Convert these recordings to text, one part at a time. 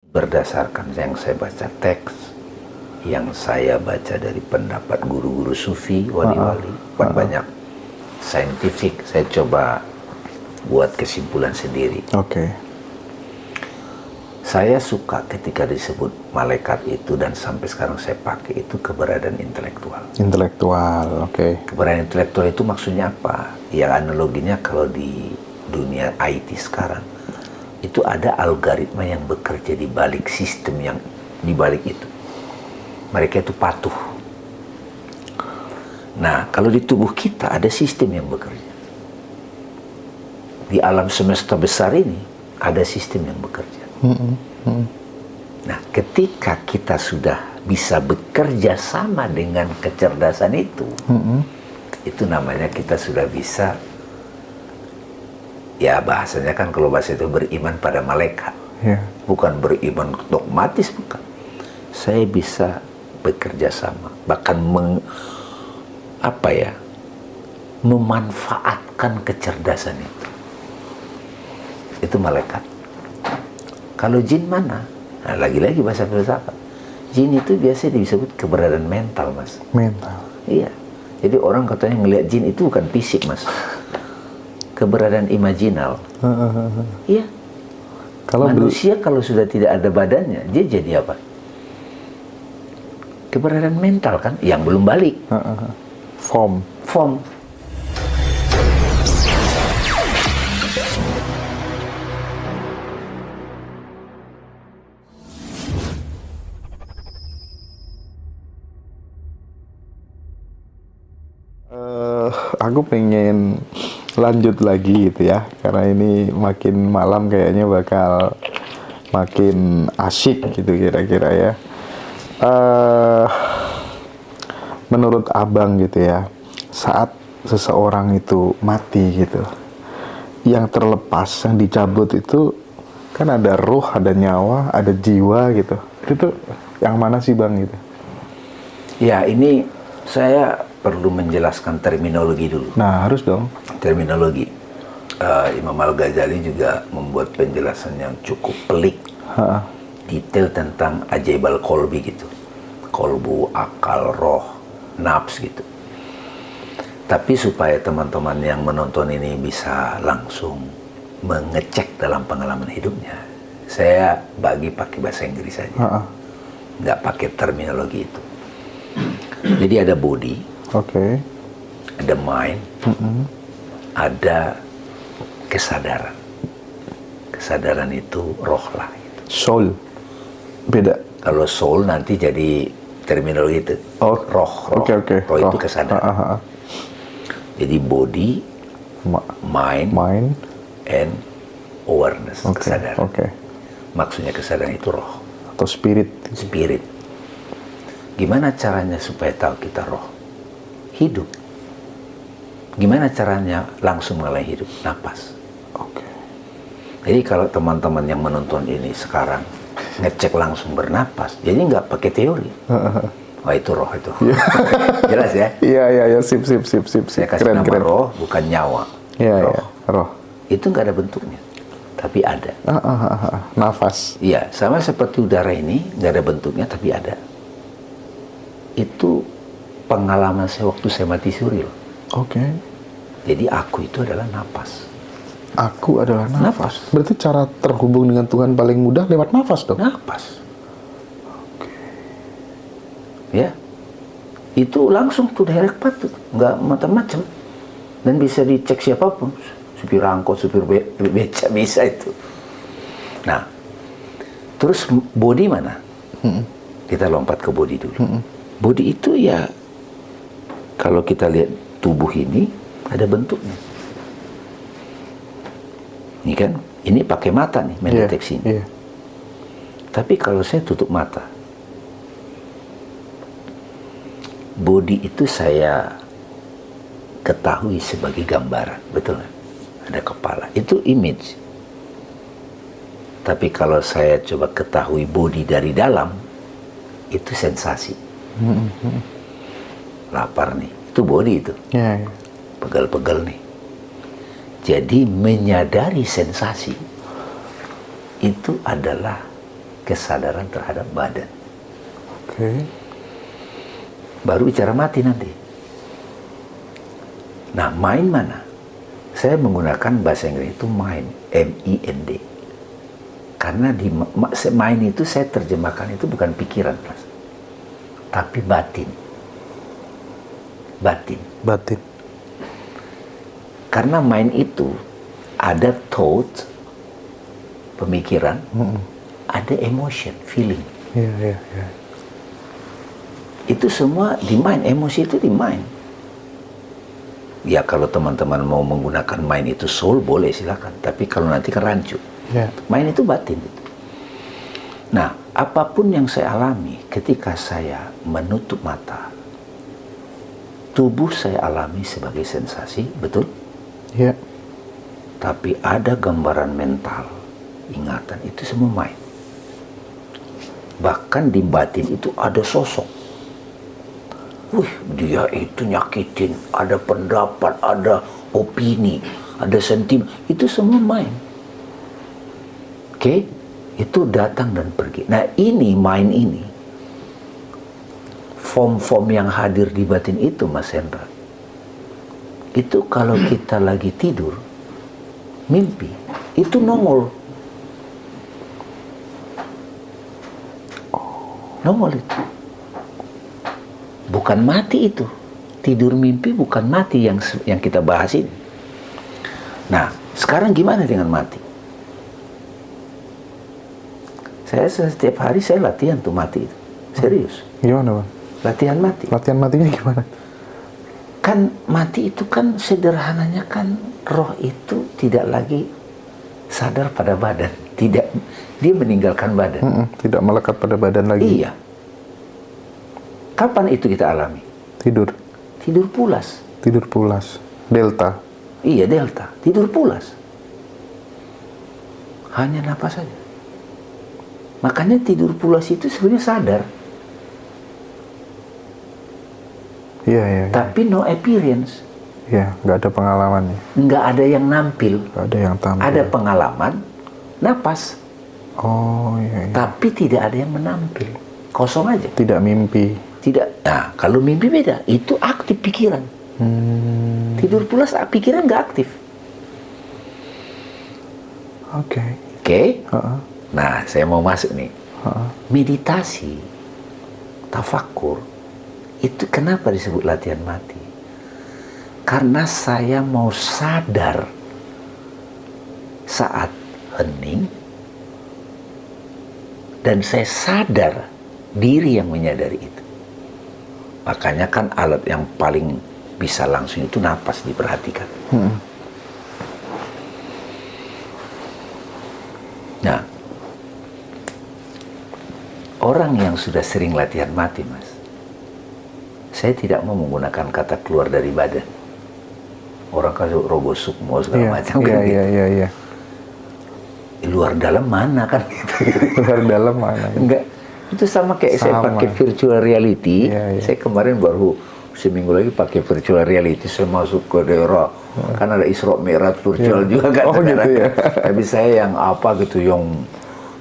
berdasarkan yang saya baca teks, yang saya baca dari pendapat guru-guru sufi, wali-wali, banyak saintifik, saya coba buat kesimpulan sendiri. Saya suka ketika disebut malaikat itu, dan sampai sekarang saya pakai itu, keberadaan intelektual. Keberadaan intelektual itu maksudnya apa? Yang analoginya kalau di dunia IT sekarang, itu ada algoritma yang bekerja di balik sistem yang di balik itu. Mereka itu patuh. Nah, kalau di tubuh kita ada sistem yang bekerja. Di alam semesta besar ini ada sistem yang bekerja. Nah, ketika kita sudah bisa bekerja sama dengan kecerdasan itu, itu namanya kita sudah bisa, ya bahasanya kan kalau bahasa itu beriman pada malaikat. Bukan beriman dogmatis, bukan. Saya bisa bekerja sama, bahkan memanfaatkan kecerdasan itu. Itu malaikat. Kalau jin mana? Nah, lagi-lagi bahasa filsafat. Jin itu biasanya disebut keberadaan mental, Mas. Mental. Iya. Jadi orang katanya ngelihat jin itu bukan fisik, Mas. Keberadaan imajinal. Iya. Kalau manusia kalau sudah tidak ada badannya, dia jadi apa? Keberadaan mental kan, yang belum balik. Form. Aku pengen lanjut lagi gitu ya, karena ini makin malam kayaknya bakal makin asyik gitu kira-kira ya. Menurut abang gitu ya, saat seseorang itu mati gitu, yang terlepas, yang dicabut itu kan ada ruh, ada nyawa, ada jiwa gitu. Itu yang mana sih bang gitu? Ya, ini saya perlu menjelaskan terminologi dulu. Nah, harus dong. Terminologi. Imam Al-Ghazali juga membuat penjelasan yang cukup pelik, detail tentang ajaibal kolbi gitu. Kolbu, akal, roh, nafs gitu. Tapi supaya teman-teman yang menonton ini bisa langsung mengecek dalam pengalaman hidupnya, saya bagi pakai bahasa Inggris saja. Nggak pakai terminologi itu. Jadi ada body, ada mind, ada kesadaran. Kesadaran itu roh lah. Gitu. Soul, beda. Kalau soul nanti jadi terminologi itu. Roh. Roh itu kesadaran. Jadi body, mind, and awareness, kesadaran. Maksudnya kesadaran itu roh. Atau spirit. Gimana caranya supaya tahu kita roh? Hidup. Gimana caranya langsung mulai hidup? Napas. Jadi kalau teman-teman yang menonton ini sekarang ngecek langsung bernapas, jadi nggak pakai teori. Wah, itu roh itu. Jelas ya? Iya, sip. Saya kasih nama roh, bukan nyawa. Roh. Itu nggak ada bentuknya, tapi ada. Nafas. Iya, sama seperti udara ini, nggak ada bentuknya, tapi ada. Itu pengalaman saya waktu saya mati suri loh. Jadi aku itu adalah napas. Aku adalah nafas. Berarti cara terhubung dengan Tuhan paling mudah lewat nafas dong? Nafas. Ya. Itu langsung tuh direct path tuh. Nggak macam-macam. Dan bisa dicek siapapun. Supir angkot, supir beca, bisa itu. Nah. Terus body mana? Kita lompat ke body dulu. Body itu ya, kalau kita lihat tubuh ini, ada bentuknya. Ini kan, ini pakai mata nih, mendeteksi ini. Tapi kalau saya tutup mata, body itu saya ketahui sebagai gambaran, betul nggak? Ada kepala, itu image. Tapi kalau saya coba ketahui body dari dalam, itu sensasi. Lapar nih, itu body itu. Pegal-pegal nih. Jadi menyadari sensasi itu adalah kesadaran terhadap badan. Oke. Baru bicara mati nanti. Nah, mind mana? Saya menggunakan bahasa Inggris itu mind, M-I-N-D. Karena di mind itu saya terjemahkan itu bukan pikiran, Mas, tapi batin. Batin. Karena mind itu ada thought, pemikiran, ada emotion, feeling. Iya. Itu semua di mind, emosi itu di mind. Ya kalau teman-teman mau menggunakan mind itu soul boleh silakan, tapi kalau nanti kan rancu. Yeah. Mind itu batin. Nah, apapun yang saya alami ketika saya menutup mata, tubuh saya alami sebagai sensasi, betul? Iya. Tapi ada gambaran mental, ingatan, itu semua mind. Bahkan di batin itu ada sosok. Wih, dia itu nyakitin, ada pendapat, ada opini, ada sentimen, itu semua mind. Oke? Itu datang dan pergi. Nah, ini mind ini, form-form yang hadir di batin itu, Mas Hendra, itu kalau kita lagi tidur, mimpi, itu nongol. Nongol itu. Bukan mati itu. Tidur mimpi bukan mati yang kita bahas ini. Nah, sekarang gimana dengan mati? Saya setiap hari saya latihan tuh mati itu. Serius. Gimana, Bang? Latihan mati. Latihan matinya gimana? Kan mati itu kan sederhananya kan roh itu tidak lagi sadar pada badan. Tidak, dia meninggalkan badan. Tidak melekat pada badan lagi. Iya. Kapan itu kita alami? Tidur. Tidur pulas. Tidur pulas. Delta. Iya, delta. Tidur pulas. Hanya napas saja. Makanya tidur pulas itu sebenarnya sadar. Iya. Tapi no appearance. Iya, nggak ada pengalamannya. Nggak ada yang nampil. Nggak ada yang tampil. Ada pengalaman, napas. Oh, iya. Tapi tidak ada yang menampil. Kosong aja. Tidak mimpi. Tidak. Nah, kalau mimpi beda. Itu aktif pikiran. Tidur pulas pikiran nggak aktif. Oke. Nah, saya mau masuk nih. Meditasi, tafakur, itu kenapa disebut latihan mati? Karena saya mau sadar saat hening, dan saya sadar diri yang menyadari itu. Makanya kan alat yang paling bisa langsung itu napas, diperhatikan. Nah, orang yang sudah sering latihan mati, Mas, saya tidak mau menggunakan kata keluar dari badan. Orang kalau rogo sukmo segala macam kan gitu. Iya. Luar dalam mana kan gitu. Luar dalam mana? Enggak. Itu sama kayak saya pakai virtual reality. Iya. Saya kemarin baru seminggu lagi pakai virtual reality. Saya masuk ke daerah. Kan ada Isra Mi'raj virtual juga kan. Oh gitu ya. Tapi saya yang apa gitu, yang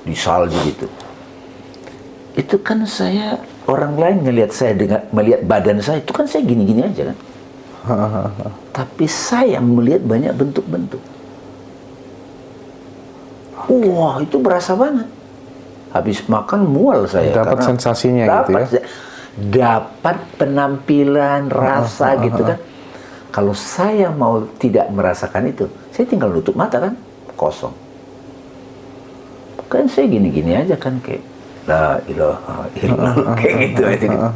di salju gitu. Itu kan saya, orang lain ngelihat saya dengan melihat badan saya, itu kan saya gini-gini aja kan. Tapi saya melihat banyak bentuk-bentuk. Wah, itu berasa banget. Habis makan mual saya. Dapat sensasinya gitu ya. Dapat penampilan, rasa gitu kan. Kalau saya mau tidak merasakan itu, saya tinggal nutup mata kan, kosong. Kan saya gini-gini aja kan, kayak la ilaha illallah, kayak gitu aja gitu.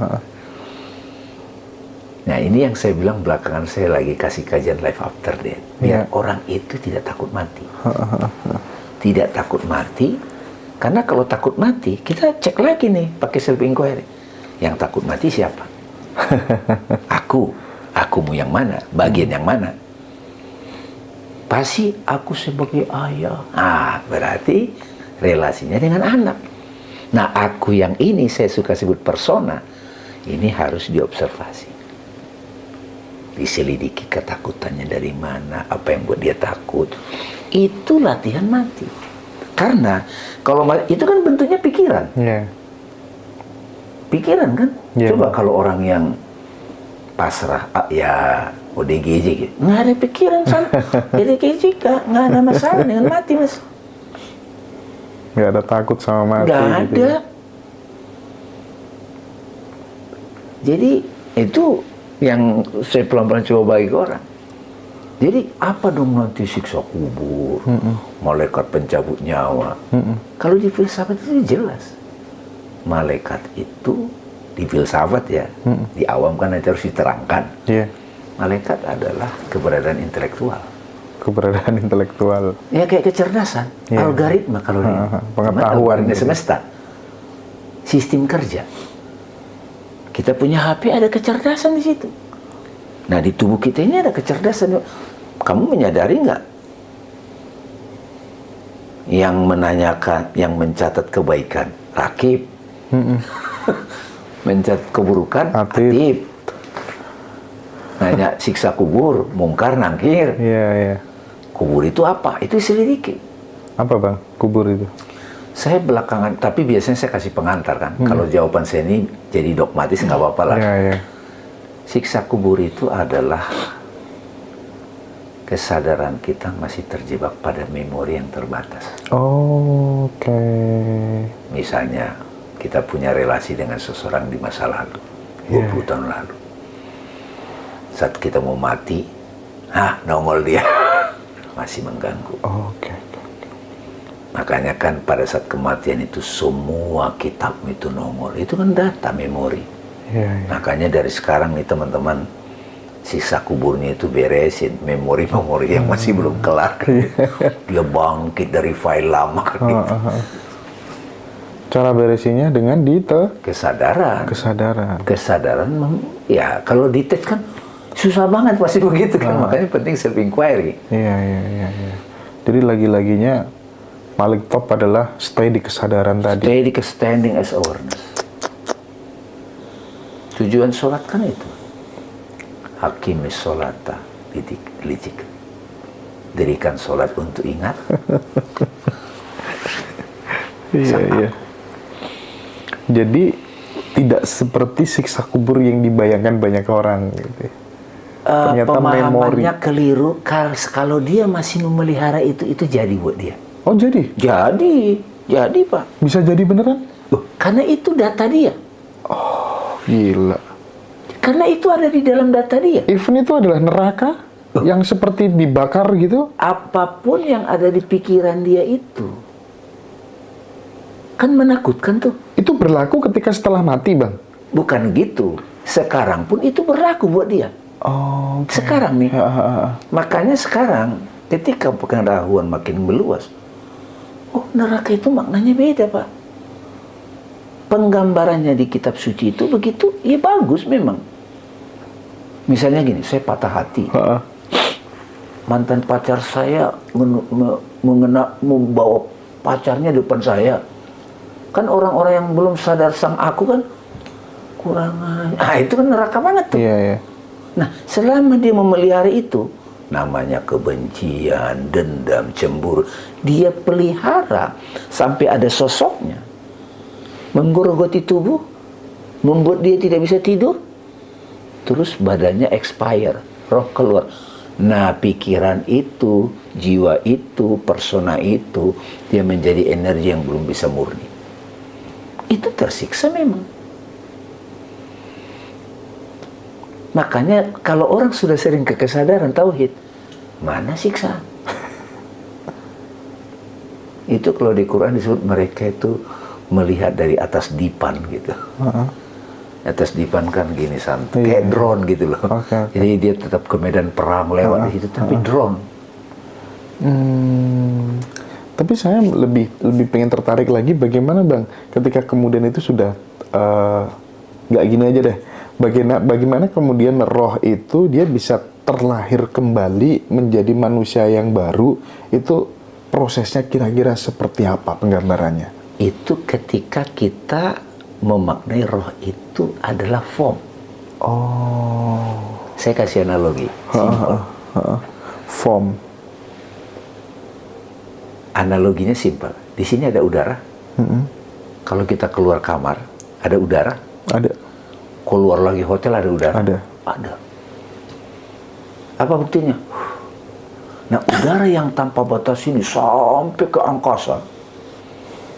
Nah, ini yang saya bilang belakangan saya lagi kasih kajian life after death. Biar orang itu tidak takut mati. Tidak takut mati. Karena kalau takut mati, kita cek lagi nih pakai self inquiry. Yang takut mati siapa? Akumu yang mana? Bagian yang mana? Pasti aku sebagai ayah. Berarti relasinya dengan anak. Nah, aku yang ini saya suka sebut persona. Ini harus diobservasi. Diselidiki ketakutannya dari mana, apa yang buat dia takut. Itu latihan mati. Karena kalau itu kan bentuknya pikiran. Iya. Pikiran kan? Iya. Coba kalau orang yang pasrah, ya ODGJ gitu. Nggak ada pikiran sama. ODGJ nggak ada masalah dengan mati, Mas. Nggak ada takut sama mati. Nggak gitu ada. ya. Jadi itu yang saya pelan-pelan coba bagi ke orang. Jadi apa dong nanti siksa kubur, malaikat pencabut nyawa? Kalau di filsafat itu jelas. Malaikat itu di filsafat ya, di awam kan itu harus diterangkan. Iya. Malaikat adalah keberadaan intelektual. Keberadaan intelektual. Ya kayak kecerdasan, Iya. algoritma kalau ini. Pengetahuan Algoritma gitu. semesta. Sistem kerja. Kita punya HP ada kecerdasan di situ. Nah di tubuh kita ini ada kecerdasan. Kamu menyadari nggak? Yang menanyakan, yang mencatat kebaikan, rakib. Mencatat keburukan, atib. Nanya siksa kubur, mungkar, nangkir. Iya, iya. Kubur itu apa? Itu selidiki. Apa Bang, kubur itu? Saya belakangan, tapi biasanya saya kasih pengantar kan. Kalau jawaban saya ini jadi dogmatis nggak apa-apa lah. Iya, iya. Siksa kubur itu adalah kesadaran kita masih terjebak pada memori yang terbatas. Oh, oke. Misalnya kita punya relasi dengan seseorang di masa lalu, 20 tahun lalu. Saat kita mau mati, nongol dia. Masih mengganggu. Oh, oke. Makanya kan pada saat kematian itu semua kitab itu nongol. Itu kan data memori. Iya, iya. Makanya dari sekarang nih teman-teman, sisa kuburnya itu beresin memori-memori yang masih belum kelar. Dia bangkit dari file lama kan gitu. Cara beresinnya dengan Kesadaran. Kesadaran. Ya kalau dites kan susah banget pasti begitu kan. Makanya penting self inquiry. Iya. Jadi lagi-laginya paling top adalah stay di kesadaran tadi. Stay di standing as awareness. Tujuan sholat kan itu. Hakimis sholata licik. Dirikan sholat untuk ingat. Iya. Jadi tidak seperti siksa kubur yang dibayangkan banyak orang gitu. Ternyata Pemahamannya keliru. Kalau dia masih memelihara itu jadi buat dia. Oh jadi? Jadi Pak. Bisa jadi beneran? Karena itu data dia. Gila. Karena itu ada di dalam data dia. Even itu adalah neraka yang seperti dibakar gitu? Apapun yang ada di pikiran dia itu kan menakutkan tuh. Itu berlaku ketika setelah mati, Bang? Bukan gitu. Sekarang pun itu berlaku buat dia. Oh, okay. Sekarang nih. Makanya sekarang ketika pengetahuan makin meluas, neraka itu maknanya beda, Pak. Penggambarannya di kitab suci itu begitu, ya bagus memang. Misalnya gini, saya patah hati. Mantan pacar saya membawa pacarnya depan saya. Kan orang-orang yang belum sadar sang aku kan kurang. Itu kan neraka banget tuh. Iya. Nah, selama dia memelihara itu, namanya kebencian, dendam, cemburu, dia pelihara sampai ada sosoknya. Menggerogoti tubuh, membuat dia tidak bisa tidur, terus badannya expire, roh keluar. Nah, pikiran itu, jiwa itu, persona itu, dia menjadi energi yang belum bisa murni. Itu tersiksa memang. Makanya kalau orang sudah sering ke kesadaran tauhid, mana siksa? Itu kalau di Quran disebut mereka itu melihat dari atas dipan gitu. Atas dipan kan gini santai, kayak drone gitu loh. Okay. Jadi dia tetap ke medan perang lewat di situ, tapi drone. Tapi saya lebih pengen tertarik lagi bagaimana Bang ketika kemudian itu sudah nggak gini aja deh. Bagaimana kemudian roh itu dia bisa terlahir kembali menjadi manusia yang baru, itu prosesnya kira-kira seperti apa penggambarannya? Itu ketika kita memaknai roh itu adalah form. Oh. Saya kasih analogi. Simple. Form. Analoginya simpel. Di sini ada udara. Kalau kita keluar kamar, ada udara. Ada. Keluar lagi hotel, ada udara. Ada. Apa buktinya? Nah, udara yang tanpa batas ini sampai ke angkasa,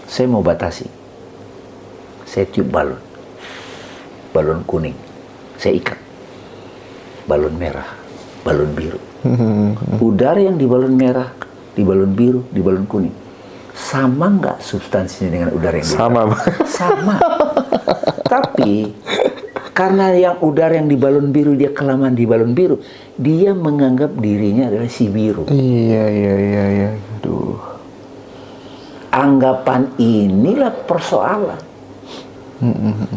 saya mau batasi. Saya tiup balon. Balon kuning. Saya ikat. Balon merah. Balon biru. Udara yang di balon merah, di balon biru, di balon kuning, sama nggak substansinya dengan udara yang Sama, Bang. sama. Tapi karena yang udara yang di balon biru dia kelamaan di balon biru, dia menganggap dirinya adalah si biru. Iya. Aduh. Anggapan inilah persoalan.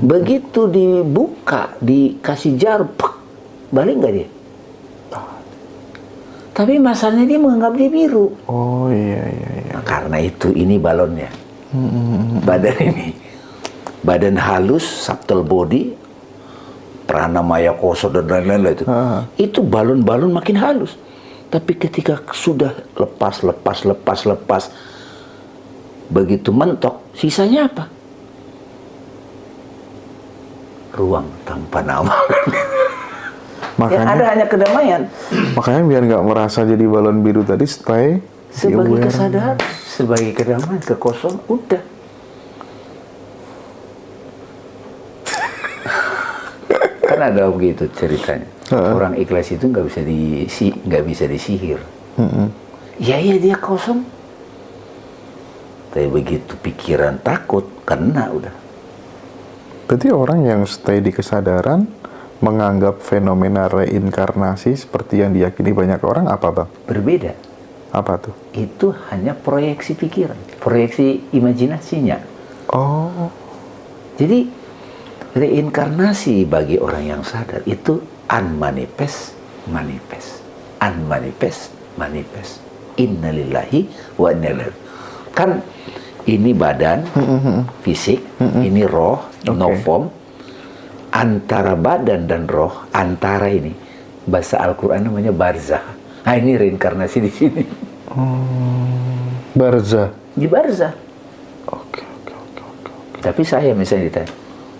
Begitu dibuka, dikasih jarum, balik nggak dia? Tapi masalahnya dia menganggap dia biru. Oh iya. Nah, karena itu ini balonnya. Badan ini. Badan halus, subtle body, pranamaya koso dan lain-lain itu. Itu balon-balon makin halus. Tapi ketika sudah lepas, begitu mentok, sisanya apa? Ruang tanpa nama. Yang ada hanya kedamaian. Makanya biar nggak merasa jadi balon biru tadi, stay sebagai kesadaran, sebagai kedamaian, kekosongan, udah. Kan ada begitu ceritanya. Orang ikhlas itu nggak bisa disihir. Ya dia kosong. Tapi begitu pikiran takut, kena udah. Berarti orang yang stay di kesadaran menganggap fenomena reinkarnasi seperti yang diyakini banyak orang apa, Bang? Berbeda. Apa tuh? Itu hanya proyeksi pikiran, proyeksi imajinasinya. Oh. Jadi reinkarnasi bagi orang yang sadar itu unmanifest, manifest. Unmanifest, manifest. Innalillahi wa inna ilaihi. Kan ini badan, fisik, ini roh, no form. Antara badan dan roh, antara ini bahasa Al-Quran namanya barzah. Nah ini reinkarnasi di sini. Barzah. Di barzah. Oke. Tapi saya misalnya ditanya,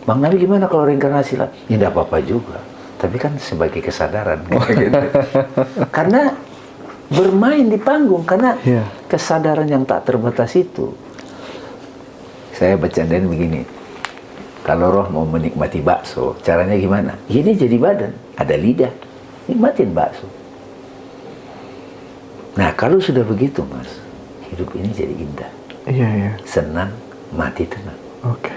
Bang Nabi gimana kalau reinkarnasi lah? Ya tidak apa-apa juga. Tapi kan sebagai kesadaran. Gitu. Karena bermain di panggung, karena kesadaran yang tak terbatas itu. Saya bercandain begini. Kalau roh mau menikmati bakso, caranya gimana? Ya dia jadi badan, ada lidah, nikmatin bakso. Nah kalau sudah begitu Mas, hidup ini jadi indah. Iya. Senang, mati tenang. Oke.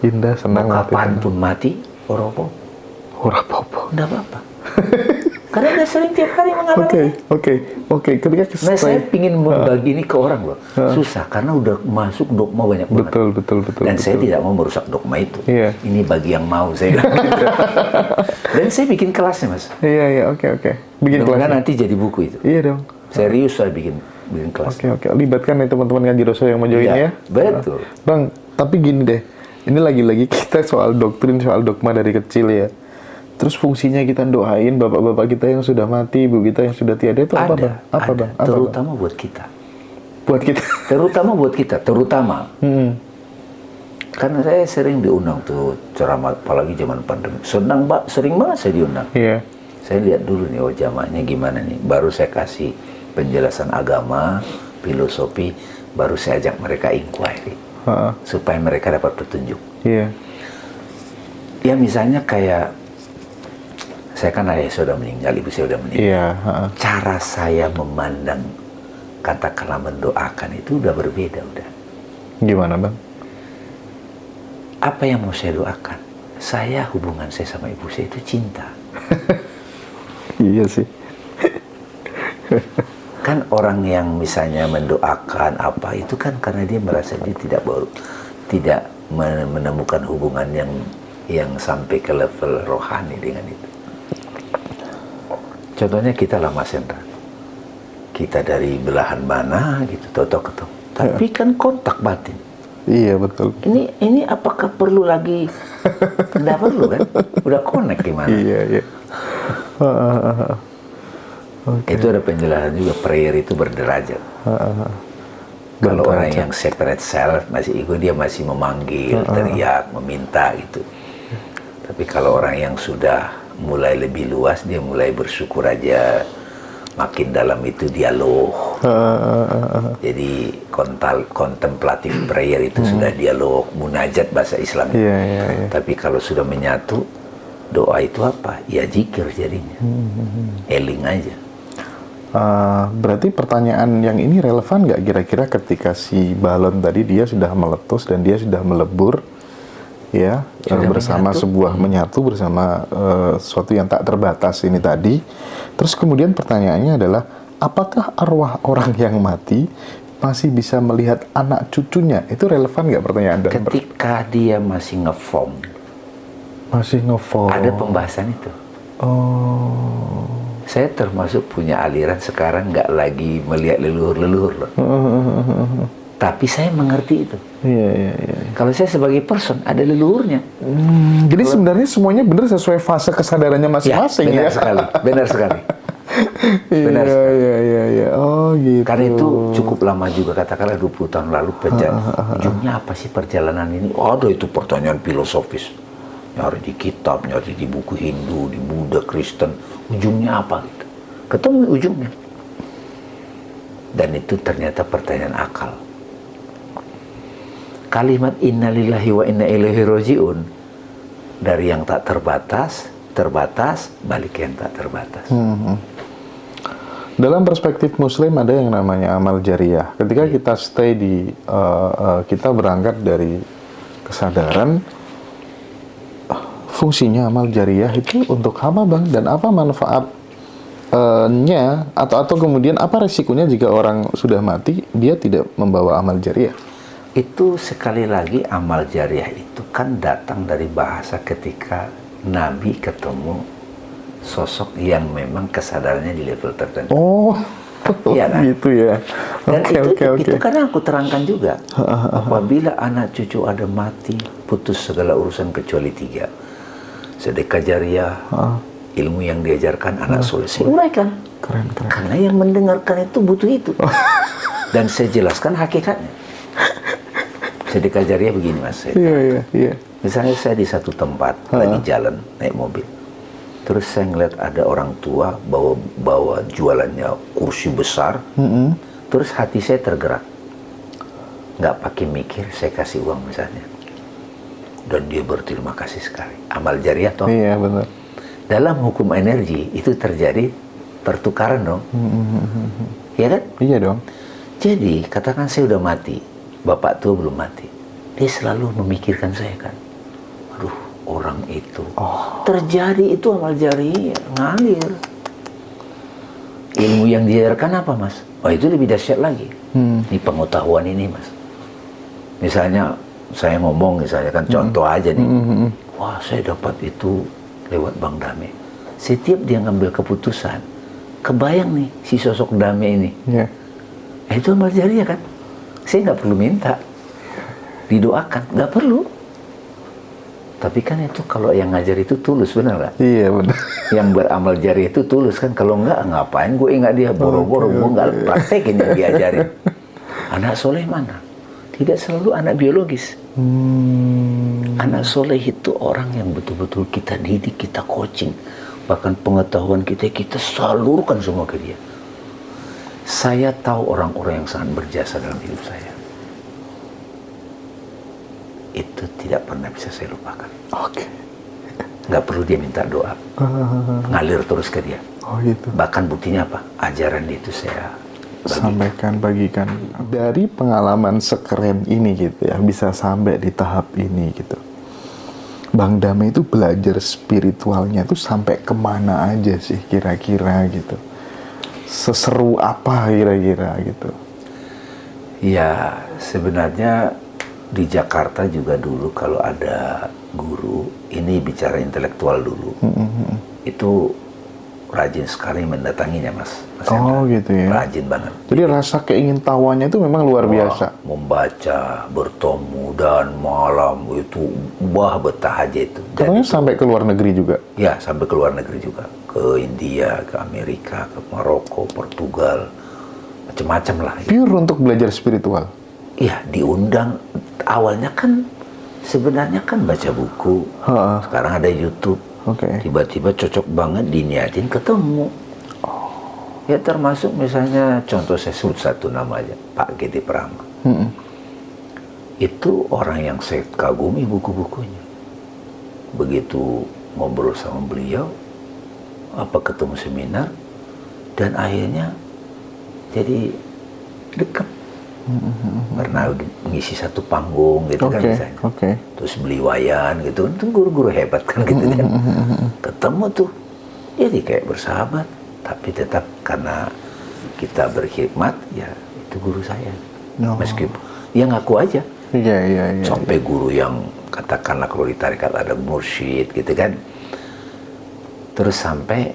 Indah, senang, mati tenang. Kapanpun mati, oropo. Ora apa-apa. Nggak apa-apa. Karena dia sering tiap hari mengalami. Oke. Ketika Nah saya ingin membagi ini ke orang loh. Susah karena udah masuk dogma banyak banget. Betul. Dan saya tidak mau merusak dogma itu. Iya. Ini bagi yang mau saya. Dan saya bikin kelasnya Mas. Iya, oke. Bikin kelasnya. Nanti jadi buku itu. Iya dong. Serius saya bikin kelas. Oke. Libatkan nih teman-teman Ngaji Rasul yang mau join ya. Betul. Bang, tapi gini deh. Ini lagi-lagi kita soal doktrin, soal dogma dari kecil ya. Terus fungsinya kita doain bapak-bapak kita yang sudah mati, ibu kita yang sudah tiada itu apa, Bang? Apa, Bang? Terutama buat kita. Terutama buat kita, terutama. Karena saya sering diundang tuh ceramah, apalagi zaman pandemi. Sering banget saya diundang. Iya. Saya lihat dulu nih, jamaahnya gimana nih. Baru saya kasih penjelasan agama, filosofi, baru saya ajak mereka inquiry. Supaya mereka dapat petunjuk. Iya. Ya misalnya kayak saya kan ayah sudah meninggal, ibu saya sudah meninggal. Iya. Cara saya memandang, katakanlah mendoakan itu udah berbeda udah. Gimana Bang? Apa yang mau saya doakan? Hubungan saya sama ibu saya itu cinta. Iya sih. Kan orang yang misalnya mendoakan apa itu kan karena dia merasa dia tidak menemukan hubungan yang sampai ke level rohani dengan itu. Contohnya kita lah Mas Hendra. Kita dari belahan mana gitu, ketemu. Tapi kan kontak batin. Iya betul. Ini apakah perlu lagi? Tidak perlu kan? Udah connect gimana? Iya. Okay. Itu ada penjelasan juga, prayer itu berderajat. Kalau orang yang separate self, masih ego, dia masih memanggil, teriak, meminta gitu. Tapi kalau orang yang sudah mulai lebih luas, dia mulai bersyukur aja. Makin dalam itu dialog. Jadi contemplative prayer itu sudah dialog, munajat bahasa Islam. Tapi kalau sudah menyatu, doa itu apa? Ya zikir jadinya. Eling aja. Berarti pertanyaan yang ini relevan nggak kira-kira ketika si balon tadi dia sudah meletus dan dia sudah melebur, ya, bersama menyatu bersama sesuatu yang tak terbatas ini tadi. Terus kemudian pertanyaannya adalah, apakah arwah orang yang mati masih bisa melihat anak cucunya? Itu relevan nggak pertanyaan? Ketika dia masih ngeform. Masih ngeform. Ada pembahasan itu. Saya termasuk punya aliran sekarang nggak lagi melihat leluhur-leluhur loh. Tapi saya mengerti itu. Kalau saya sebagai person ada leluhurnya. Jadi sebenarnya semuanya benar sesuai fase kesadarannya masing-masing ya. Benar sekali. Benar sekali. Oh gitu. Karena itu cukup lama juga, katakanlah 20 tahun lalu ujungnya apa sih perjalanan ini? Ada itu pertanyaan filosofis. Nyari di kitab, nyari di buku Hindu, di Buddha, Kristen, ujungnya apa gitu. Ketemu ujungnya. Dan itu ternyata pertanyaan akal. Kalimat innalillahi wa inna ilaihi raji'un, dari yang tak terbatas, balik yang tak terbatas. Dalam perspektif Muslim ada yang namanya amal jariah. Ketika kita stay di, kita berangkat dari kesadaran, fungsinya amal jariah itu untuk apa Bang? Dan apa manfaatnya atau kemudian apa resikonya jika orang sudah mati dia tidak membawa amal jariah? Itu sekali lagi amal jariah itu kan datang dari bahasa ketika Nabi ketemu sosok yang memang kesadarannya di level tertentu. Iya kan? Gitu ya. Dan itu karena aku terangkan juga. Apabila anak cucu ada mati, putus segala urusan kecuali 3. Sedekah jariah, ilmu yang diajarkan anak soleh. Saya uraikan. Keren. Karena yang mendengarkan itu butuh itu. Dan saya jelaskan hakikatnya. Sedekah jariah begini Mas. Iya. Misalnya saya di satu tempat, lagi jalan, naik mobil. Terus saya ngeliat ada orang tua bawa jualannya kursi besar. Terus hati saya tergerak. Nggak pakai mikir, saya kasih uang misalnya. Dan dia berterima kasih sekali. Amal jariah toh. Iya benar. Dalam hukum energi itu terjadi pertukaran dong. Iya kan? Iya dong. Jadi katakan saya udah mati, bapak tua belum mati. Dia selalu memikirkan saya kan. Aduh, orang itu. Terjadi itu amal jariah, ngalir. Ilmu yang diajarkan apa Mas? Itu lebih dahsyat lagi. Ini pengetahuan ini Mas. Misalnya saya ngomong misalnya kan contoh aja nih. Wah, saya dapat itu lewat Bang Dame. Setiap dia ngambil keputusan, kebayang nih si sosok Dame ini. Itu amal jariah kan. Saya nggak perlu minta, didoakan, nggak perlu. Tapi kan itu kalau yang ngajar itu tulus, benar nggak? Iya benar. Yang beramal jariah itu tulus kan. Kalau nggak, ngapain gue ingat dia boro-boro, gue nggak praktekin yang diajarin. Anak soleh mana? Tidak selalu anak biologis. Anak soleh itu orang yang betul-betul kita didik, kita coaching. Bahkan pengetahuan kita salurkan semua ke dia. Saya tahu orang-orang yang sangat berjasa dalam hidup saya. Itu tidak pernah bisa saya lupakan. Nggak perlu dia minta doa. Ngalir terus ke dia. Gitu. Bahkan buktinya apa? Ajaran itu saya bagikan. Dari pengalaman sekeren ini gitu ya, bisa sampai di tahap ini gitu. Bang Dame itu belajar spiritualnya itu sampai kemana aja sih kira-kira gitu? Seseru apa kira-kira gitu? Ya sebenarnya di Jakarta juga dulu kalau ada guru, ini bicara intelektual dulu, itu rajin sekali mendatanginya Mas gitu ya. Rajin banget. Jadi rasa keingintahuannya itu memang luar biasa. Membaca, bertemu dan malam itu betah aja itu. Katanya sampai ke luar negeri juga. Ya, sampai ke luar negeri juga. Ke India, ke Amerika, ke Maroko, Portugal, macam-macam lah. Pure untuk belajar spiritual. Iya, diundang. Awalnya kan sebenarnya kan baca buku. Sekarang ada YouTube. Tiba-tiba cocok banget diniatin ketemu. Ya termasuk misalnya contoh saya sebut satu nama aja, Pak Gede Prama. Itu orang yang saya kagumi buku-bukunya. Begitu ngobrol sama beliau, ketemu seminar, dan akhirnya jadi dekat. Karena mengisi satu panggung gitu kan misalnya. Terus beli wayan gitu, itu guru-guru hebat kan gitu kan. Ketemu tuh, jadi kayak bersahabat, tapi tetap karena kita berkhidmat, ya itu guru saya. Meskipun ya ngaku aja. Sampai guru yang katakanlah kalau di tarekat ada mursyid gitu kan. Terus sampai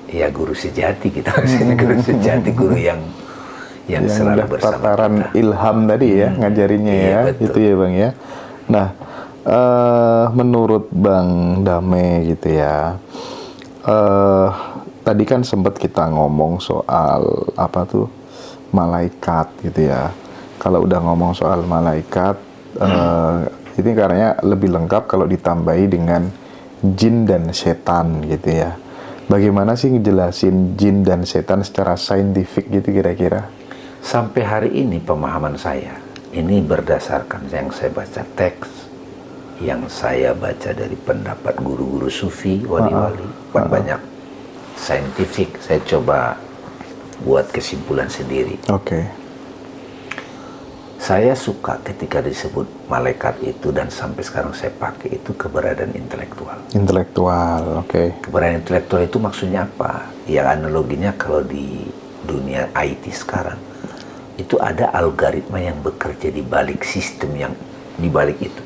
ya guru sejati kita guru sejati, guru yang selalu bersama tataran kita. Ilham tadi ya ngajarinnya ya, betul. Itu ya Bang ya. Nah, menurut Bang Dame gitu ya, tadi kan sempat kita ngomong soal malaikat gitu ya. Kalau udah ngomong soal malaikat, ini karena lebih lengkap kalau ditambahi dengan jin dan setan gitu ya. Bagaimana sih ngejelasin jin dan setan secara saintifik gitu kira-kira? Sampai hari ini pemahaman saya, ini berdasarkan yang saya baca teks, yang saya baca dari pendapat guru-guru sufi, wali-wali, banyak saintifik, saya coba buat kesimpulan sendiri. Saya suka ketika disebut malaikat itu, dan sampai sekarang saya pakai itu keberadaan intelektual. Keberadaan intelektual itu maksudnya apa? Ya analoginya kalau di dunia IT sekarang, itu ada algoritma yang bekerja di balik sistem yang di balik itu.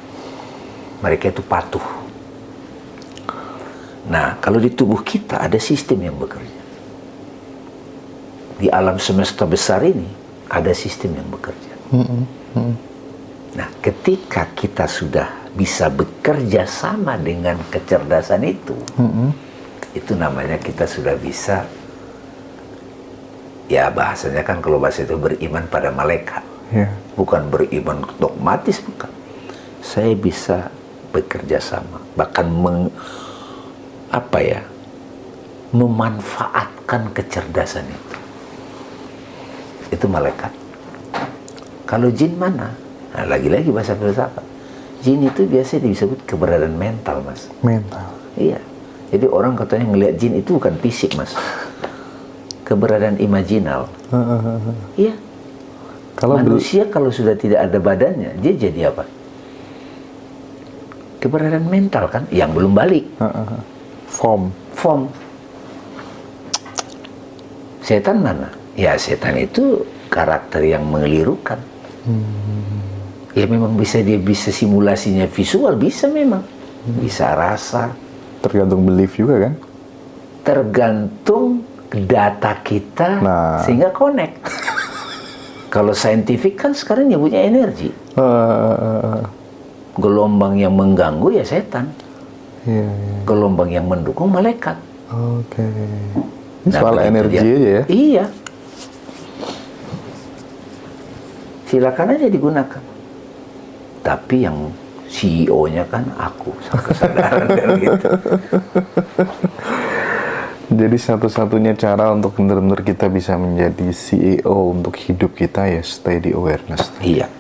Mereka itu patuh. Nah, kalau di tubuh kita ada sistem yang bekerja. Di alam semesta besar ini ada sistem yang bekerja. Nah, ketika kita sudah bisa bekerja sama dengan kecerdasan itu, itu namanya kita sudah bisa, ya bahasanya kan kalau bahasa itu beriman pada malaikat. Bukan beriman dogmatis, bukan. Saya bisa bekerja sama, bahkan memanfaatkan kecerdasan itu. Itu malaikat. Kalau jin mana? Nah, lagi-lagi bahasa filsafat. Jin itu biasanya disebut keberadaan mental, Mas. Iya. Jadi orang katanya ngelihat jin itu bukan fisik, Mas. Keberadaan imajinal. Iya. Kalau manusia kalau sudah tidak ada badannya, dia jadi apa? Keberadaan mental kan, yang belum balik. Form. Setan mana? Ya setan itu karakter yang mengelirukan. Ya memang bisa simulasinya visual, bisa memang. Bisa rasa. Tergantung belief juga kan? Tergantung data kita, sehingga connect. Kalau saintifik kan sekarang nyebutnya energi. Gelombang yang mengganggu ya setan. Gelombang yang mendukung malaikat. Ini soal energi aja ya? Iya. Silakan aja digunakan. Tapi yang CEO-nya kan aku, sama kesadaran dan gitu. Jadi satu-satunya cara untuk benar-benar kita bisa menjadi CEO untuk hidup kita ya steady awareness. Iya.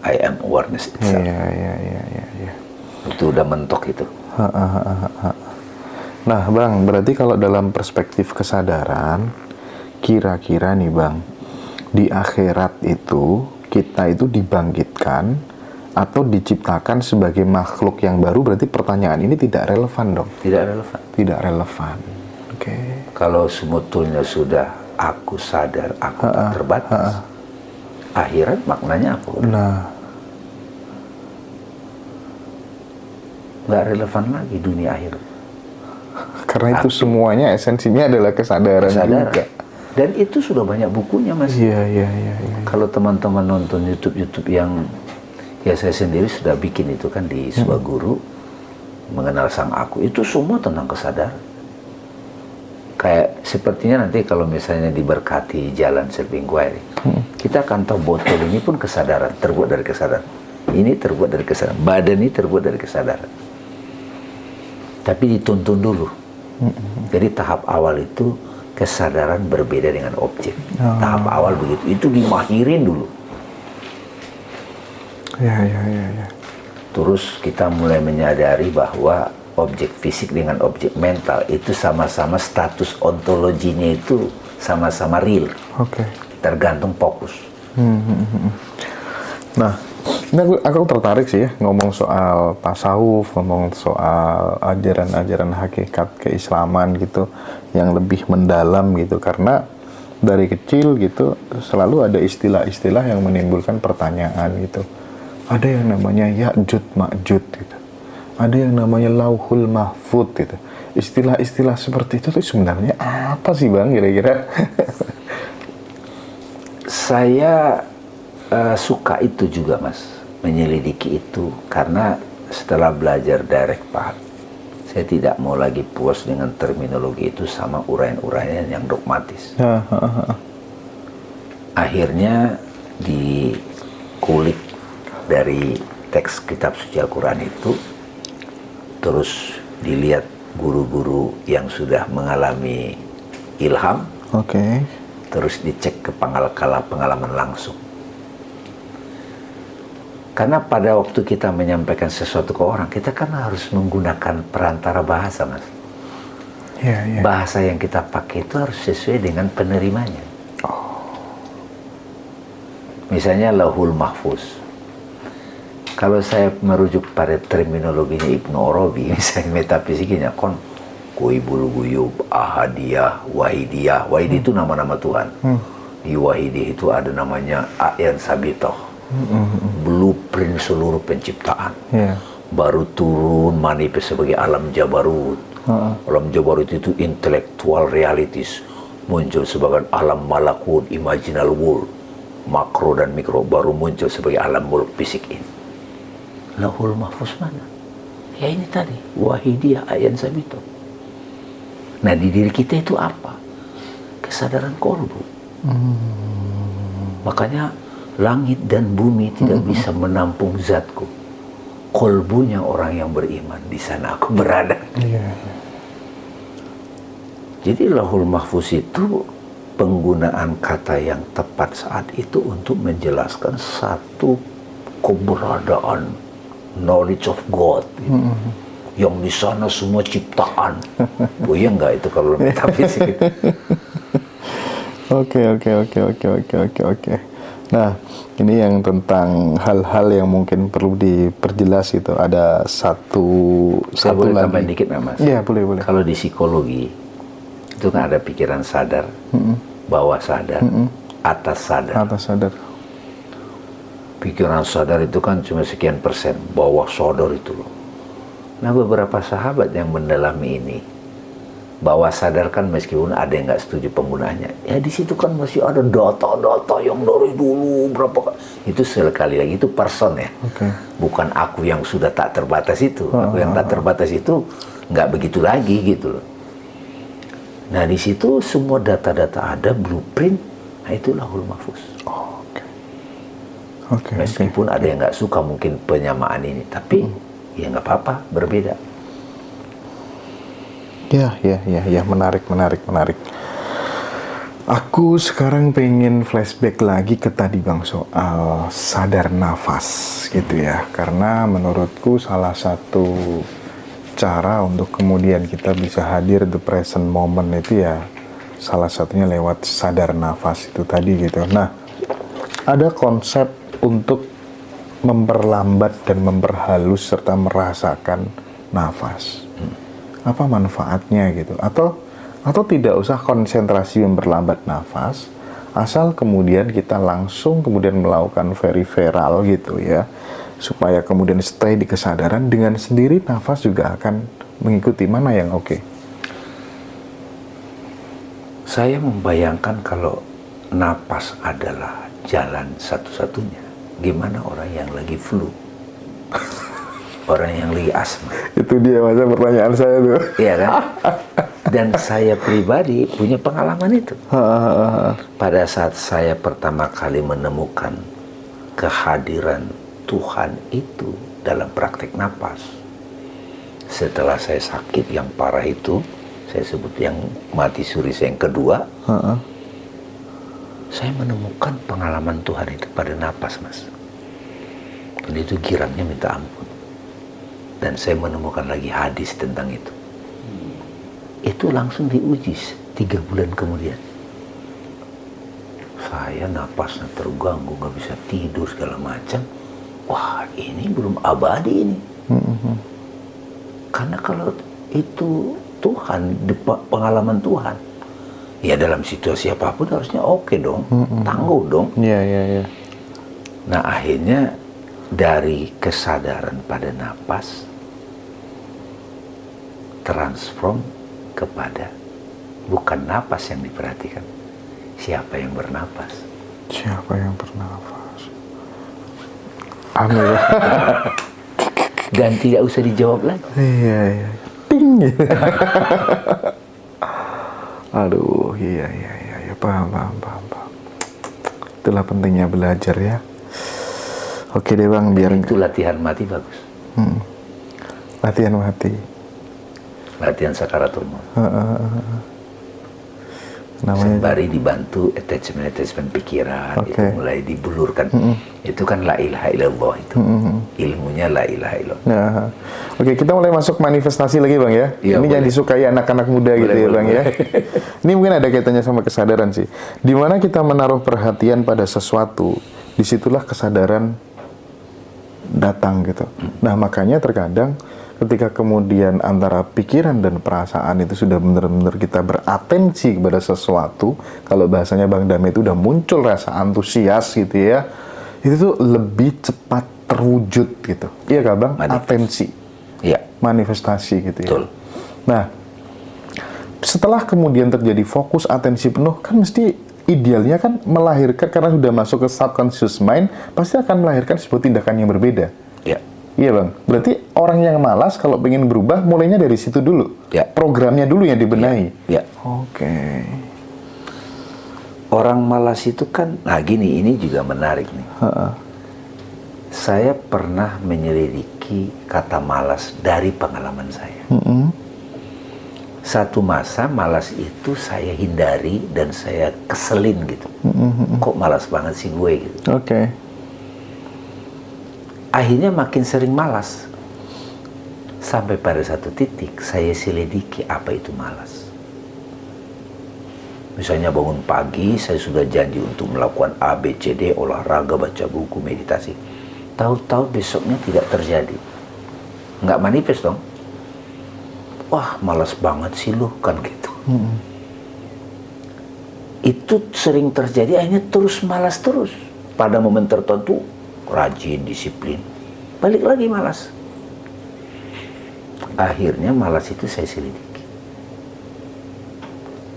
I am awareness itself. Iya. Itu udah mentok itu. Nah, Bang, berarti kalau dalam perspektif kesadaran, kira-kira nih, Bang, di akhirat itu kita itu dibangkitkan atau diciptakan sebagai makhluk yang baru, berarti pertanyaan ini tidak relevan dong? Tidak relevan. Kalau sebetulnya sudah aku sadar, aku tak terbatas, akhirat maknanya apa? Nggak relevan lagi dunia akhirat. Karena itu semuanya esensinya adalah kesadaran juga. Dan itu sudah banyak bukunya, Mas. Iya. Kalau teman-teman nonton YouTube yang ya saya sendiri sudah bikin itu kan di Swaguru, mengenal Sang Aku, itu semua tentang kesadaran. kayak sepertinya nanti kalau misalnya diberkati jalan self inquiry, kita akan tahu botol ini pun kesadaran, terbuat dari kesadaran. Ini terbuat dari kesadaran, badan ini terbuat dari kesadaran. Tapi dituntun dulu. Jadi tahap awal itu kesadaran berbeda dengan objek. Tahap awal begitu, itu dimahirin dulu. Ya. Terus kita mulai menyadari bahwa objek fisik dengan objek mental itu sama-sama status ontologinya itu sama-sama real. Oke. Tergantung fokus. Nah, ini aku tertarik sih ya ngomong soal tasawuf, ngomong soal ajaran-ajaran hakikat keislaman gitu yang lebih mendalam gitu, karena dari kecil gitu selalu ada istilah-istilah yang menimbulkan pertanyaan gitu. Ada yang namanya Ya'jud Ma'jud gitu. Ada yang namanya Lauhul Mahfud gitu. Istilah-istilah seperti itu tuh sebenarnya apa sih Bang kira-kira? Saya suka itu juga Mas, menyelidiki itu, karena setelah belajar direct path, saya tidak mau lagi puas dengan terminologi itu sama uraian-uraian yang dogmatis. Akhirnya dikulik dari teks kitab suci Al-Quran itu, terus dilihat guru-guru yang sudah mengalami ilham, terus dicek ke pengalaman langsung. Karena pada waktu kita menyampaikan sesuatu ke orang, kita kan harus menggunakan perantara bahasa, Mas. Bahasa yang kita pakai itu harus sesuai dengan penerimanya. Misalnya Lauhul Mahfuz. Kalau saya merujuk pada terminologinya Ibnu Arabi, misalnya metafisiknya, Kuibul Guyub, Ahadiyah, Wahidiyah. Wahidi itu nama-nama Tuhan. Di Wahidi itu ada namanya A'yan Sabitoh. Blueprint seluruh penciptaan. Baru turun manifest sebagai alam Jabarut. Alam Jabarut itu intellectual realities. Muncul sebagai alam malakut, imaginal world. Makro dan mikro baru muncul sebagai alam mulk fisik ini. Lauhul Mahfuz mana? Ya ini tadi, Wahidiyah A'yan Sabitoh. Nah di diri kita itu apa? Kesadaran kolbu. Makanya langit dan bumi tidak bisa menampung zatku. Kolbunya orang yang beriman, di sana aku berada. Jadi Lauhul Mahfuz itu penggunaan kata yang tepat saat itu untuk menjelaskan satu keberadaan knowledge of God. Yang di sana semua ciptaan. Oh iya enggak itu kalau metafisik itu. Oke. Nah, ini yang tentang hal-hal yang mungkin perlu diperjelas itu. Ada satu boleh lagi. tambahin dikit nggak, Mas? Iya, boleh. Kalau di psikologi itu kan ada pikiran sadar, bawah sadar, atas sadar. Pikiran sadar itu kan cuma sekian persen, bawah sadar itu loh. Nah beberapa sahabat yang mendalami ini, bawah sadar kan meskipun ada yang nggak setuju penggunaannya, ya di situ kan masih ada data-data yang dari dulu berapa itu sekali lagi itu person ya, bukan aku yang sudah tak terbatas itu. Aku yang tak terbatas itu nggak begitu lagi gitu loh. Nah di situ semua data-data ada, blueprint, nah itu Lauhul Mahfuz. Meskipun ada yang nggak suka mungkin penyamaan ini, tapi ya nggak apa-apa, berbeda. Ya, menarik. Aku sekarang pengen flashback lagi ke tadi Bang soal sadar nafas gitu ya, karena menurutku salah satu cara untuk kemudian kita bisa hadir the present moment itu ya salah satunya lewat sadar nafas itu tadi gitu. Nah, ada konsep untuk memperlambat dan memperhalus serta merasakan nafas. Apa manfaatnya gitu? Atau tidak usah konsentrasi memperlambat nafas, asal kemudian kita langsung kemudian melakukan peripheral gitu ya, supaya kemudian stay di kesadaran, dengan sendiri nafas juga akan mengikuti. Mana yang oke? Saya membayangkan kalau napas adalah jalan satu-satunya, gimana orang yang lagi flu, orang yang lagi asma? Itu dia masa pertanyaan saya tuh. Iya kan? Dan saya pribadi punya pengalaman itu. Pada saat saya pertama kali menemukan kehadiran Tuhan itu dalam praktek napas, setelah saya sakit yang parah itu, saya sebut yang mati suri saya yang kedua, saya menemukan pengalaman Tuhan itu pada napas, Mas. Dan itu girangnya minta ampun. Dan saya menemukan lagi hadis tentang itu. Itu langsung diuji 3 bulan kemudian. Saya napasnya terganggu, nggak bisa tidur segala macam. Wah, ini belum abadi ini. Karena kalau itu Tuhan, pengalaman Tuhan, ya dalam situasi apapun harusnya oke dong, tangguh dong. Iya. Nah, akhirnya dari kesadaran pada napas transform kepada bukan napas yang diperhatikan, siapa yang bernapas. Siapa yang bernafas? Amin. Dan tidak usah dijawab lagi. Iya. Ting. Aduh, iya. Paham. Itulah pentingnya belajar ya. Oke deh Bang, biar itu latihan mati bagus. Latihan mati. Latihan sakaratul maut. Namanya Sembari dibantu attachment pikiran, itu mulai dibulurkan. Itu kan la ilaha illallah itu. Ilmunya la ilaha illallah. Nah, oke, kita mulai masuk manifestasi lagi Bang ya. Ya, ini boleh. yang disukai anak-anak muda gitu ya Bang ya. Ini mungkin ada kaitannya sama kesadaran sih. Dimana kita menaruh perhatian pada sesuatu, disitulah kesadaran datang gitu. Nah makanya terkadang ketika kemudian antara pikiran dan perasaan itu sudah benar-benar kita beratensi kepada sesuatu, kalau bahasanya Bang Dame itu udah muncul rasa antusias gitu ya, itu tuh lebih cepat terwujud gitu. Iya kah Bang? Atensi. Iya. Manifestasi gitu ya. Betul. Nah, setelah kemudian terjadi fokus atensi penuh, kan mesti idealnya kan melahirkan, karena sudah masuk ke subconscious mind, pasti akan melahirkan sebuah tindakan yang berbeda. Iya. Iya Bang, berarti orang yang malas kalau pengen berubah, mulainya dari situ dulu. Ya. Programnya dulu yang dibenahi. Ya. Oke. Orang malas itu kan, nah gini, ini juga menarik nih. Saya pernah menyelidiki kata malas dari pengalaman saya. Satu masa malas itu saya hindari dan saya keselin gitu. Kok malas banget sih gue gitu. Oke. Akhirnya makin sering malas. Sampai pada satu titik saya selidiki apa itu malas. Misalnya bangun pagi, saya sudah janji untuk melakukan A, B, C, D, olahraga, baca buku, meditasi. Tahu-tahu besoknya tidak terjadi. Nggak manifest dong. Wah, malas banget sih lu, kan gitu. Itu sering terjadi, akhirnya terus malas terus. Pada momen tertentu, rajin, disiplin. Balik lagi malas. Akhirnya malas itu saya selidiki.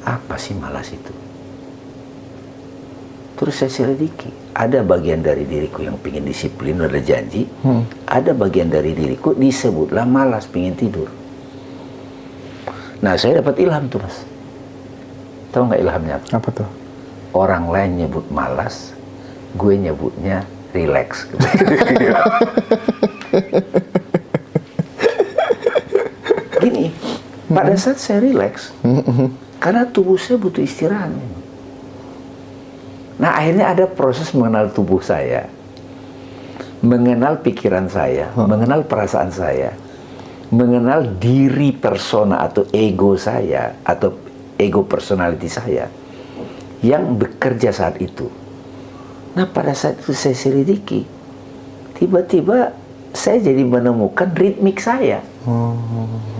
Apa sih malas itu? Terus saya selidiki. Ada bagian dari diriku yang pingin disiplin, ada janji. Ada bagian dari diriku disebutlah malas, pingin tidur. Nah, saya dapat ilham tuh, Mas. Tahu nggak ilhamnya apa? Apa tuh? Orang lain nyebut malas, gue nyebutnya relax. Gini, pada saat saya relax, karena tubuh saya butuh istirahat. Nah, akhirnya ada proses mengenal tubuh saya, mengenal pikiran saya, mengenal perasaan saya, mengenal diri persona atau ego saya, atau ego personality saya, yang bekerja saat itu. Nah, pada saat itu saya selidiki, tiba-tiba saya jadi menemukan ritmik saya.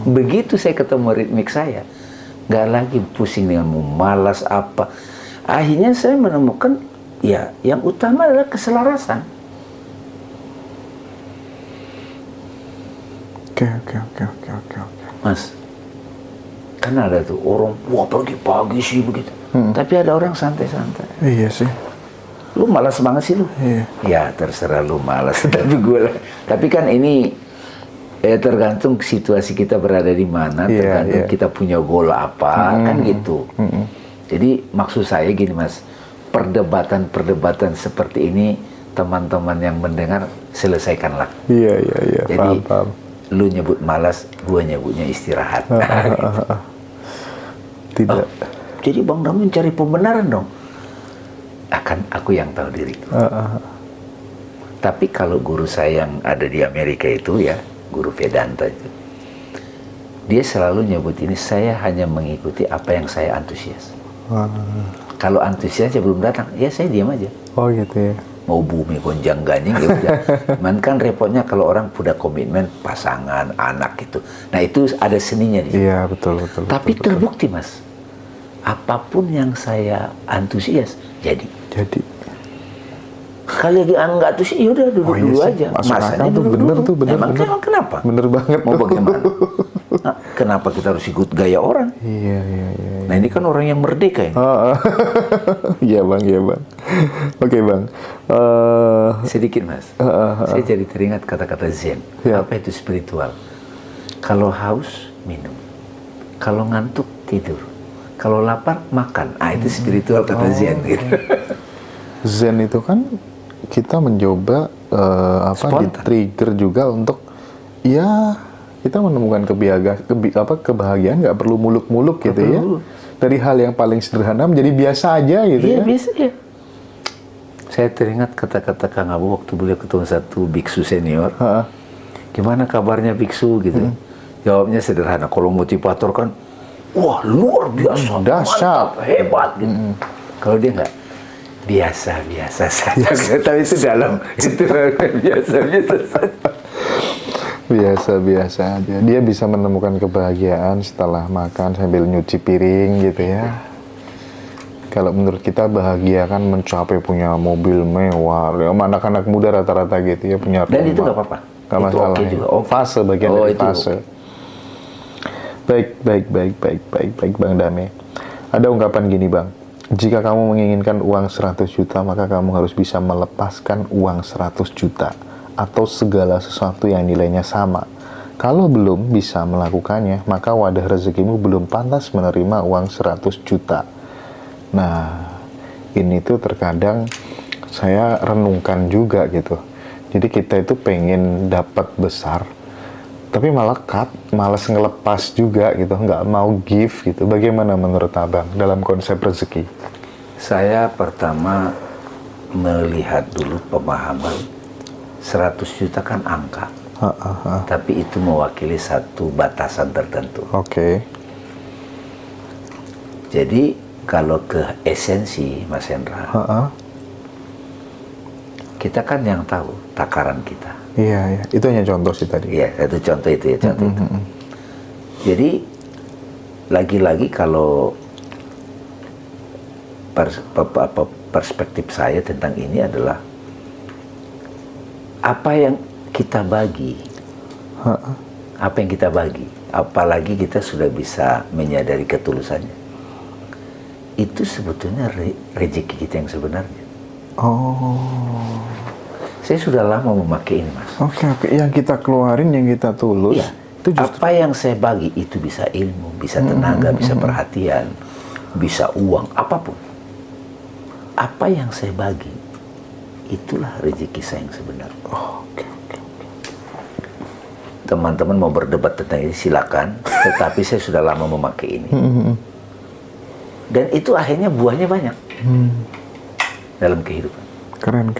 Begitu saya ketemu ritmik saya, nggak lagi pusing dengan mau malas apa. Akhirnya saya menemukan, ya, yang utama adalah keselarasan. Oke. Mas, kan ada tuh orang, wah pagi-pagi sih begitu. Tapi ada orang santai-santai. Iya sih. Lu malas banget sih lu. Iya. Ya terserah lu malas. Tapi kan ini Tergantung situasi kita berada di mana, tergantung kita punya goal apa, kan gitu. Jadi maksud saya gini Mas, perdebatan-perdebatan seperti ini teman-teman yang mendengar selesaikanlah. Iya. Jadi Paham. lu nyebut malas, gua nyebutnya istirahat. Tidak. Jadi Bang Dam mencari pembenaran dong. Akan aku yang tahu diriku. Tapi kalau guru saya yang ada di Amerika itu ya, guru Vedanta itu, dia selalu nyebut ini, saya hanya mengikuti apa yang saya antusias. Kalau antusiasnya belum datang, ya saya diam aja. Oh gitu ya. Mau bumi gonjang ganjing ya udah. Cuman kan repotnya kalau orang punya komitmen pasangan, anak gitu. Nah itu ada seninya di situ. Iya betul. Tapi terbukti Mas, apapun yang saya antusias jadi. Kali lagi nggak tuh sih, yaudah duduk dulu aja. Masanya duduk dulu. Bener. Emang kenapa? Bener banget. Mau bagaimana? Nah, kenapa kita harus ikut gaya orang? Iya. Nah ini kan orang yang merdeka ini. Iya bang. Oke bang. Sedikit Mas. Saya jadi teringat kata-kata Zen. Ya. Apa itu spiritual? Kalau haus minum, kalau ngantuk tidur, kalau lapar makan. Itu spiritual kata Zen. Gitu. Zen itu kan kita mencoba di-trigger juga untuk ya kita menemukan kebahagiaan nggak perlu muluk-muluk gitu ya. Dari hal yang paling sederhana menjadi biasa aja gitu ya. Iya biasa ya. Saya teringat kata-kata Kang Abu waktu beliau ketemu satu biksu senior. Gimana kabarnya biksu gitu. Jawabnya sederhana. Kalau motivator kan, wah luar biasa, dahsyat, mantap, hebat gitu. Kalau dia nggak, biasa-biasa saja. Tapi itu dalam itu biasa-biasa saja. Biasa-biasa aja. Dia bisa menemukan kebahagiaan setelah makan sambil nyuci piring gitu ya. Kalau menurut kita bahagia kan mencapai punya mobil mewah. Anak-anak muda rata-rata gitu ya punya rumah. Dan itu nggak apa-apa. Nggak masalah. Okay juga. Fase bagian dari itu. fase. Baik Bang Dame. Ada ungkapan gini Bang. Jika kamu menginginkan uang 100 juta, maka kamu harus bisa melepaskan uang 100 juta. Atau segala sesuatu yang nilainya sama. Kalau belum bisa melakukannya, maka wadah rezekimu belum pantas menerima uang 100 juta. Nah, ini tuh terkadang saya renungkan juga gitu. Jadi kita itu pengen dapat besar, tapi malah malas ngelepas juga gitu, nggak mau give gitu. Bagaimana menurut Abang dalam konsep rezeki? Saya pertama melihat dulu pemahaman 100 juta kan angka, tapi itu mewakili satu batasan tertentu. Oke. Jadi kalau ke esensi Mas Hendra, kita kan yang tahu takaran kita. Iya. Itu hanya contoh sih tadi. Iya, itu contoh itu ya, contoh itu. Jadi lagi-lagi kalau perspektif saya tentang ini adalah apa yang kita bagi, apalagi kita sudah bisa menyadari ketulusannya. Itu sebetulnya rezeki kita yang sebenarnya. Oh. Saya sudah lama memakai ini Mas. Oke. Yang kita keluarin, yang kita tulus. Iya. Itu justru... Apa yang saya bagi itu bisa ilmu, bisa tenaga, bisa perhatian, bisa uang, apapun. Apa yang saya bagi, itulah rezeki saya yang sebenarnya. Oke. Teman-teman mau berdebat tentang ini silakan, tetapi saya sudah lama memakai ini. Dan itu akhirnya buahnya banyak dalam kehidupan. Keren.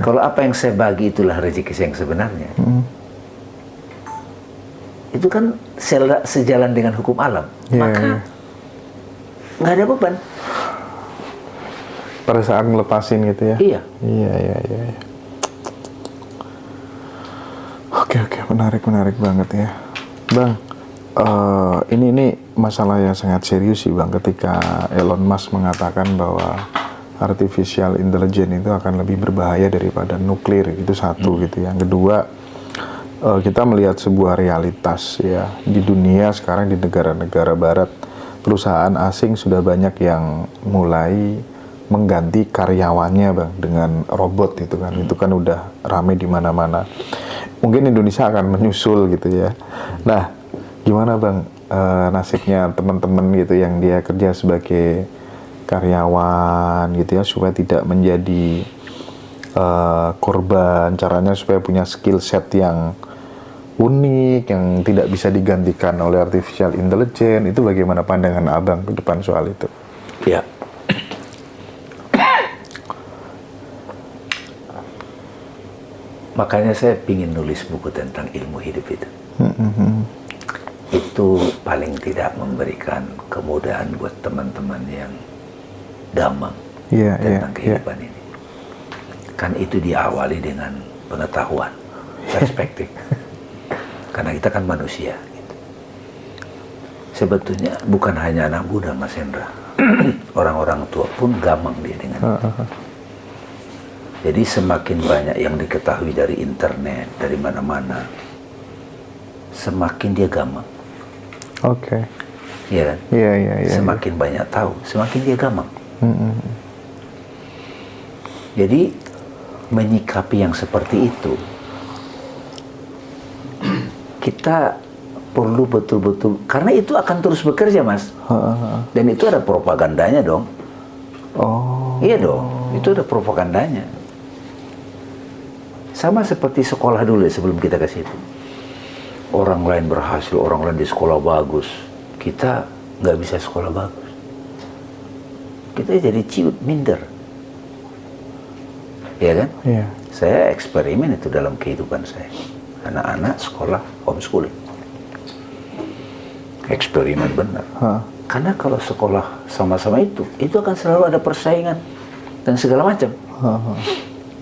Kalau apa yang saya bagi itulah rezeki saya yang sebenarnya, itu kan sejalan dengan hukum alam, maka nggak ada beban. Pada saat ngelepasin gitu ya? Iya. Oke, menarik banget ya, Bang. Ini masalah yang sangat serius sih Bang, ketika Elon Musk mengatakan bahwa artificial intelligence itu akan lebih berbahaya daripada nuklir, itu satu gitu. Yang kedua, kita melihat sebuah realitas ya, di dunia sekarang, di negara-negara barat, perusahaan asing sudah banyak yang mulai mengganti karyawannya Bang dengan robot itu kan. Itu kan udah rame di mana-mana. mungkin Indonesia akan menyusul gitu ya. Nah, gimana Bang nasibnya teman-teman gitu yang dia kerja sebagai karyawan gitu ya, supaya tidak menjadi korban, caranya supaya punya skill set yang unik, yang tidak bisa digantikan oleh artificial intelligence, itu bagaimana pandangan Abang ke depan soal itu? Ya. Makanya saya ingin nulis buku tentang ilmu hidup itu. Itu paling tidak memberikan kemudahan buat teman-teman yang gamang tentang kehidupan ini. Kan itu diawali dengan pengetahuan, perspektif. Karena kita kan manusia. Gitu. Sebetulnya bukan hanya anak muda, Mas Hendra. Orang-orang tua pun gamang dia dengan itu. Jadi semakin banyak yang diketahui dari internet, dari mana-mana, semakin dia gamang. Oke. Iya kan? Iya. Semakin banyak tahu, semakin dia gamang. Jadi menyikapi yang seperti itu, kita perlu betul-betul, karena itu akan terus bekerja, Mas. Dan itu ada propagandanya dong. Oh. Iya dong, itu ada propagandanya. Sama seperti sekolah dulu sebelum kita ke situ. Orang lain berhasil, orang lain di sekolah bagus. Kita nggak bisa sekolah bagus. Kita jadi ciut, minder. Ya kan? Iya. Saya eksperimen itu dalam kehidupan saya. Anak-anak sekolah homeschooling. Eksperimen benar. Karena kalau sekolah sama-sama itu akan selalu ada persaingan dan segala macam.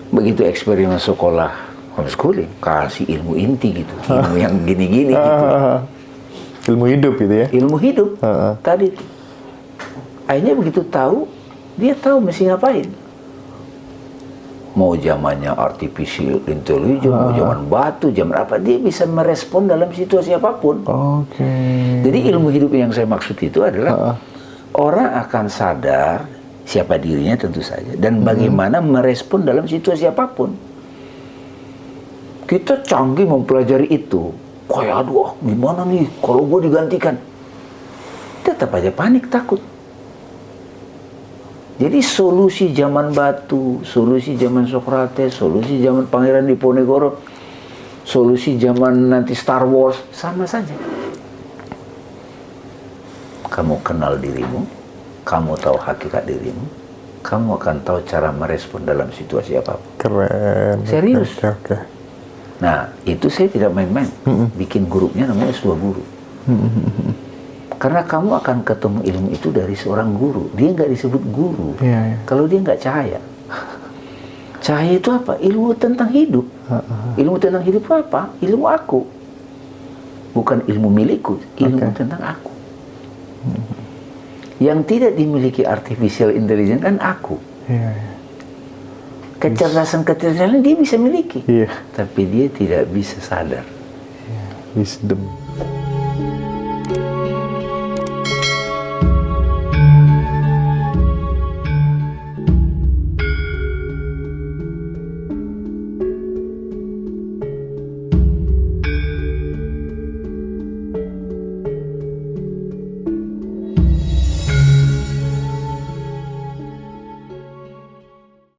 Begitu eksperimen sekolah homeschooling, kasih ilmu inti gitu, ilmu yang gini-gini gitu. Ilmu hidup gitu ya? Ilmu hidup tadi. Akhirnya begitu tahu, dia tahu mesti ngapain. Mau zamannya artificial intelligence, mau zaman batu, zaman apa, dia bisa merespon dalam situasi apapun. Oke. Jadi ilmu hidup yang saya maksud itu adalah orang akan sadar siapa dirinya tentu saja, dan bagaimana merespon dalam situasi apapun. Kita canggih mempelajari itu. Kayak aduh, gimana nih kalau gue digantikan? Tetap aja panik, takut. Jadi solusi zaman batu, solusi zaman Socrates, solusi zaman Pangeran Diponegoro, solusi zaman nanti Star Wars, sama saja. Kamu kenal dirimu, kamu tahu hakikat dirimu, kamu akan tahu cara merespon dalam situasi apapun. Keren. Serius. Oke. Nah, itu saya tidak main-main. Bikin grupnya namanya S2 Guru. Karena kamu akan ketemu ilmu itu dari seorang guru. Dia nggak disebut guru. Iya. Kalau dia nggak cahaya. Cahaya itu apa? Ilmu tentang hidup. Ilmu tentang hidup itu apa? Ilmu aku. Bukan ilmu milikku. Ilmu tentang aku. Yang tidak dimiliki artificial intelligence kan aku. Iya. Kecerdasan dia bisa miliki. Iya. Tapi dia tidak bisa sadar. Wisdom.